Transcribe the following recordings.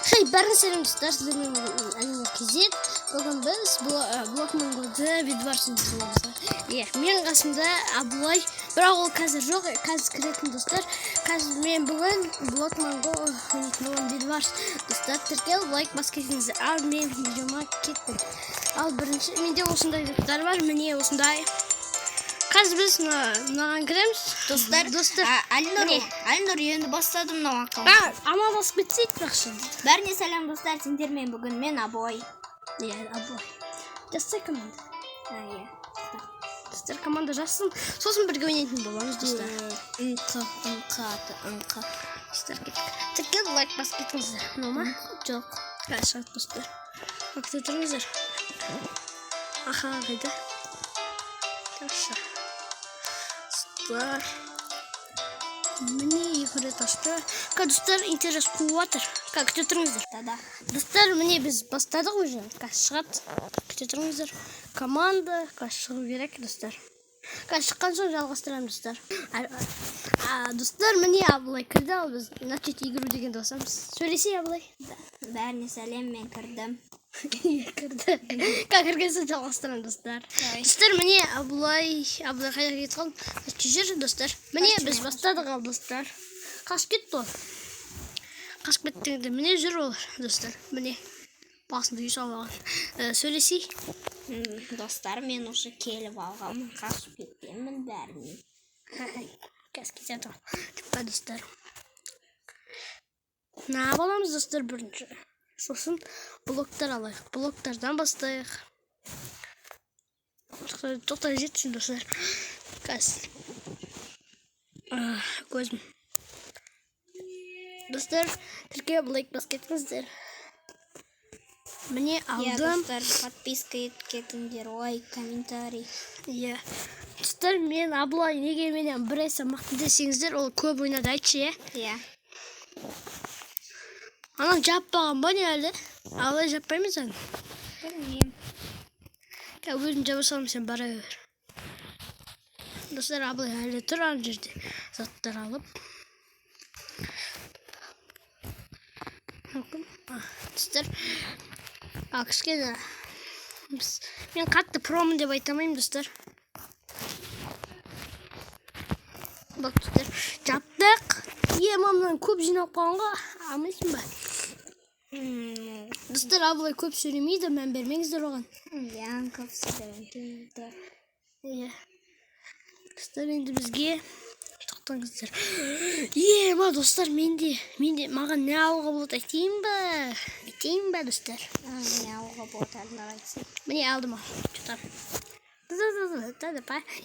Бәрін сәлем достар, сіздермен әңгіме кезет. Бүгін біз блокмангоды видеобарсын жасаймыз. Мен қасымда Абылай, бірақ ол қазір жоқ, қазір кіретін достар. Қазір мен бүгін блокманго видеобарс достар. Тіркел, лайк бас кетіңіздер. Ал мен видеома кеттім. Ал бірінші, менде осындай видеолар бар, міне осындай. Қазір біз мынаған кіреміз. Достар. Әлнұр енді бастадым мынаған қалды. Амалдасып кетсейік жақсы. Бәріне сәлем достар, сендермен бүгін мен Абылай. Абылай. Жасай команда. Иә. Достар команда жассын. Сосын бірге ойнайтын боламыз достар. Үнқы. Достар кеттік. Тіркел, лайк бас кетіңіздер. Мынау ма? Жоқ. Шығат достар. Уақытта тұрыңыздар. Аха, қайда? Жақсы. Мне игры то что? Как достар интерес куатыр. Как тұрыңыздар? Да. Достар, мне біз бастадық уже. Как шығат? Тұрыңыздар. Команда как шығу керек достар. Как шыққан соң жалғастырамыз достар. Достар, мне Абылай кірді, ал біз начать игру деген досамыз. Сөйлесей Абылай. Бәріне сәлем, мен кірдім. Кірді. Как кіргенсін жалғастырамыз достар. Достар, мне Абылай қайда кетіп қалды? Жүр достар. Міне біз бастадық ал достар. Қашып кетті ол. Қашып кеттіңді. Міне жүр ол достар. Міне басында үй салған. Сөйлесей. Достар, мен уже келіп алғанмын, қашып кеткенмін бәріне. Қазір кетеді ол. Тіппа достар. На боламыз достар бірінші. Сосын блоктар алайық. Блоктардан бастайық. Тоқтай жетсін достар. Қазір. Көзім. Достар, тіркеп лайк бас кетіңіздер. Міне алдым. Достар, подписка еткетіңдер, лайк, комментарий. Достар, мен Абылай неге менен бір айса мақты десеңіздер, ол көп ойнады айтшы, Анан жаппаған ба не әлі? Абылай жаппаймыз ән? Білмейм. Өзім жаба салым, сен бара бер. Достар, Абылай әлі тұр ан жерде. Заттар алып. Достар, кішкене. Мен қатты промын деп айтамайым, достар. Бак, достар, жаптық. Мамнан көп жинап қалғанға алмайсың ба? Достар, Абылай көп сөйлемейді, мән бермеңіздер оған. Көп сөйлемейді. Достар, енді бізге тоқтаңыздар. Достар, менде маған не алуға болады айтайын ба, достар? Не алуға болады әлдер айтсын. Міне алдым ал.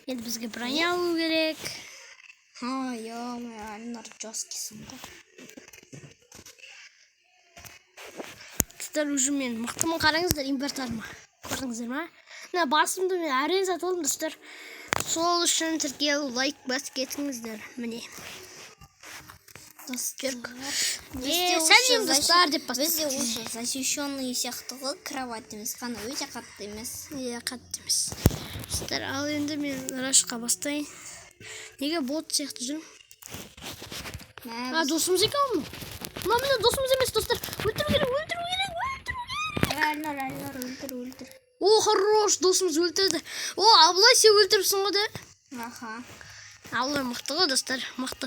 Енді бізге броня алу керек. Әлнұр жоскисың ғой. Достар, уже мен мықтымын, қараңыздар, импортарыма. Көрдіңіздер ма? Мына басымды мен әрен сатып алдым, достар. Сол үшін тіркел, лайк бас кетіңіздер. Міне. Сәлем достар деп бастық. Бізде уже защищенный сияқты ғой, кроватіміз қана өте қатты емес. Қатты емес. Достар, ал енді мен рашқа бастайын. Неге бот сияқты жүрім? Досымыз екен мұны? Мына досымыз емес, достар. Өлтіру керек. Әлнұр, өлтір. Хорош, досымыз өлтірді. Абылай, сен өлтіріпсің ғой, Аха. Абылай мықты ғой, достар, мықты.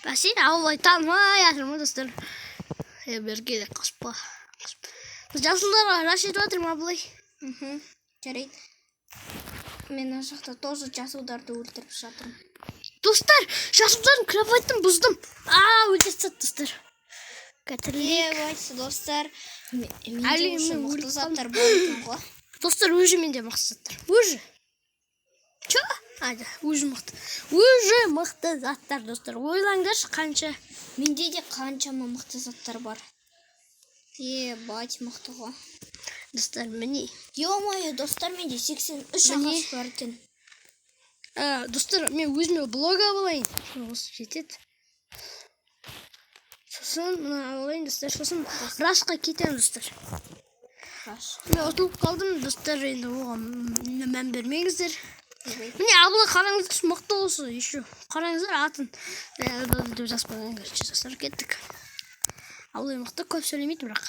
Бәсе, Абылай танымай атырмы, достар. Берге де қаспа. Жасылдарға раш етіп атырмы, Абылай? Жарайды. Мен ашықта тоже жасылдарды өлтіріп жатырмын. Достар, жасылдардың кроваттын бұздым. Өлтірсет, достар. Қайтсы, достар. Менде уже мықты заттар болатын ғой. Достар, уже менде мықты заттар. Уже. Чо? Уже мықты. Уже мықты заттар, достар. Ойлаңдаршы қанша. Менде де қаншама мықты заттар бар. Бать мықты ғой. Достар, міне. Достар, менде 83 ағаш бар екен. Достар, мен өзіме блог алайын. Осы жетеді. Сосын, мұна алайын, достар. Сосын рашқа кетем, достар. Мен ұтылып қалдым, достар. Енді оған мән бермеңіздер. Міне Абылай қараңыздар, мықты осы. Қараңыздар атын. Деп жазып қойған, достар, кеттік. Абылай мықты, көп сөйлемейді бірақ.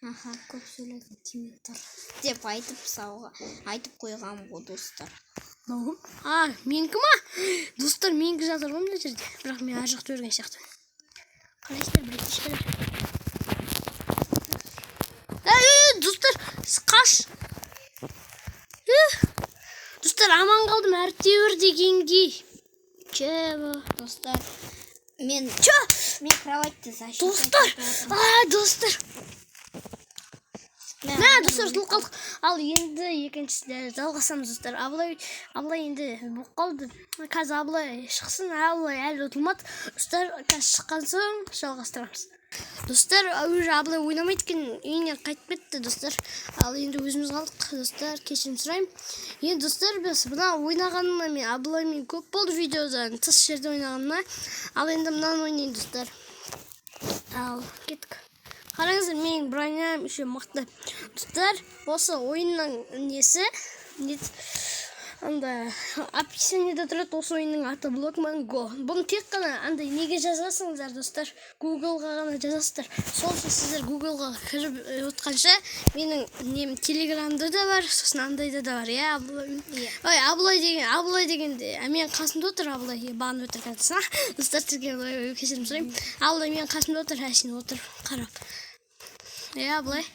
Аха, көп сөйледің кеме тұр деп айтып қойғам ғой достар. Менікі ма? Достар, менікі жатыр ғой мына жерде. Бірақ мен ар жақта өрген сияқты. Қалайсыздар, білетіншілер? Достар, қаш! Достар, аман қалдым әртеуір дегенге. Достар, мен кроватьты защита. Достар. Достар, тұл қалдық. Ал енді екіншісі жалғасамыз, достар. Абылай енді бұл қалды. Қазір Абылай шықсын, Абылай әлі ұтылмады. Достар, қазір шыққан соң жалғастырамыз. Достар, Абылай ойнамайды екен, үйіне қайтып кетті, достар. Ал енді өзіміз қалдық, достар, кешірім сұраймын. Енді достар, біз мына ойнағанына мен Абылаймен көп болды видеодан, тыс жерде ойнағанына. Ал енді мынаны ойнайын, достар. Ал кеттік. Қараңыздар, менің броням еще мықты. Достар, осы ойынның несі анда описаниеде тұрады, осы ойынның аты Blockman Go. Бұны тек қана андай неге жазасыңыздар, достар, Google-ға ғана жазасыздар. Сол үшін сіздер Google-ға кіріп отқанша менің нем Телеграмда да бар, сосын андайда да бар. Абылай дегенде мен қасымда отыр, Абылай бағын өтір кәдісін. Достар, сізге кешірім сұраймын. Абылай мен қасымда отыр, әшін отыр, қарап. Абылай.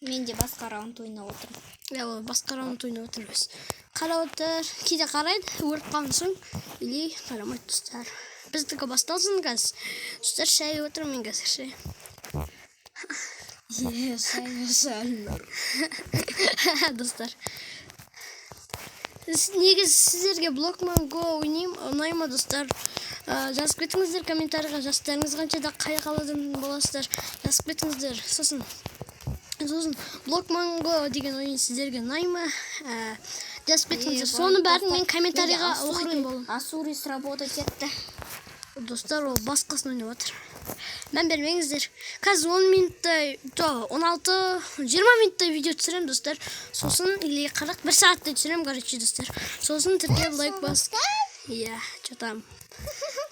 Мен де басқа раунд ойнап отырмын. Басқа раунд ойнап отырмыз. Қарап отыр, кейде қарайды, өріп қалған соң, или қарамайды, достар. Біздікі басталсын қазір. Достар, шай отырмын қазір, шай. Достар. Негіз сіздерге Blockman Go ойнайым, ұнайма, достар. Жазып кетіңіздер комментарийға, жастарыңыз қаншада қай қаладан боласыздар, жазып кетіңіздер. Сосын Blockman Go деген ойын сіздерге ұнайма, жазып кетіңіздер. Соны бәрін мен комментарийға оқитын болым. Асури сработать етті. Достар, ол басқасын ойнап отыр. Мән бермеңіздер. Қазір 10 минуттай, 16-20 минуттай видео түсірем, достар. Сосын или 41 сааттай түсірем, короче, достар. Сосын тіркеп лайк басып. Что там?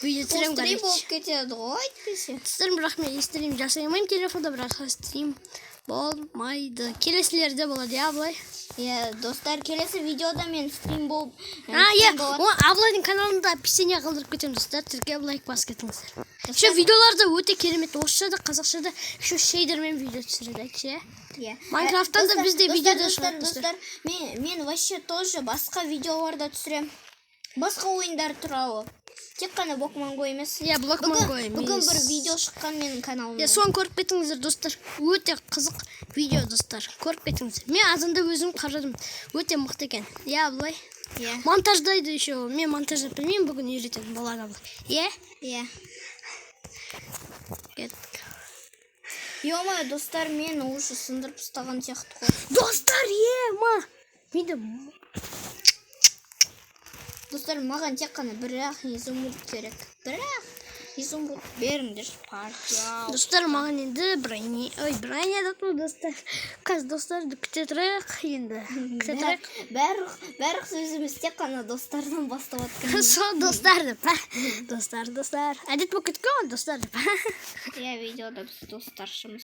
Видео түсірем, короче. Болып кетеді ғой, айтпесе. Достар, бірақ мен стрим жасай алмаймын телефонда, бірақ стрим болмайды. Келесілерде болады, Абылай. Достар, келесі видеода мен стрим болып. Абылайдың каналында описание қалдырып кетем, достар. Тіркеп лайк басып кетіңіздер. Еще видеоларда өте керемет, орысшада, қазақшада еще шейдермен видео түсіреді, Майнкрафттан да бізде видеода шығады, достар. Мен вообще тоже басқа видеоларда түсірем. Басқа ойындар туралы. Тек қана Blockman Go емес. Blockman Go емес. Бүгін бір видео шыққан менің каналымда. Соны көріп кетіңіздер, достар. Өте қызық видео, достар. Көріп кетіңіздер. Мен азында өзім қарадым. Өте мықты екен. Абылай. Монтаждайды еще. Мен монтаждап білмеймін, бүгін үйрететін болады Абылай. Кеттік. Ема, достар, мен уже сындырып ұстаған сияқты ғой. Достар, Достар, маған тек қана бірақ изумруд керек. Бірақ изумруд беріңдер, партия. Достар, маған енді броня дату, достар. Қазір достарды күте тұрайық енді. Бәрі сөзіміз тек қана достардан бастап атқан. Сол достарды, достар. Әдет болып кеткен ғой, достарды. Видеода біз достаршымыз.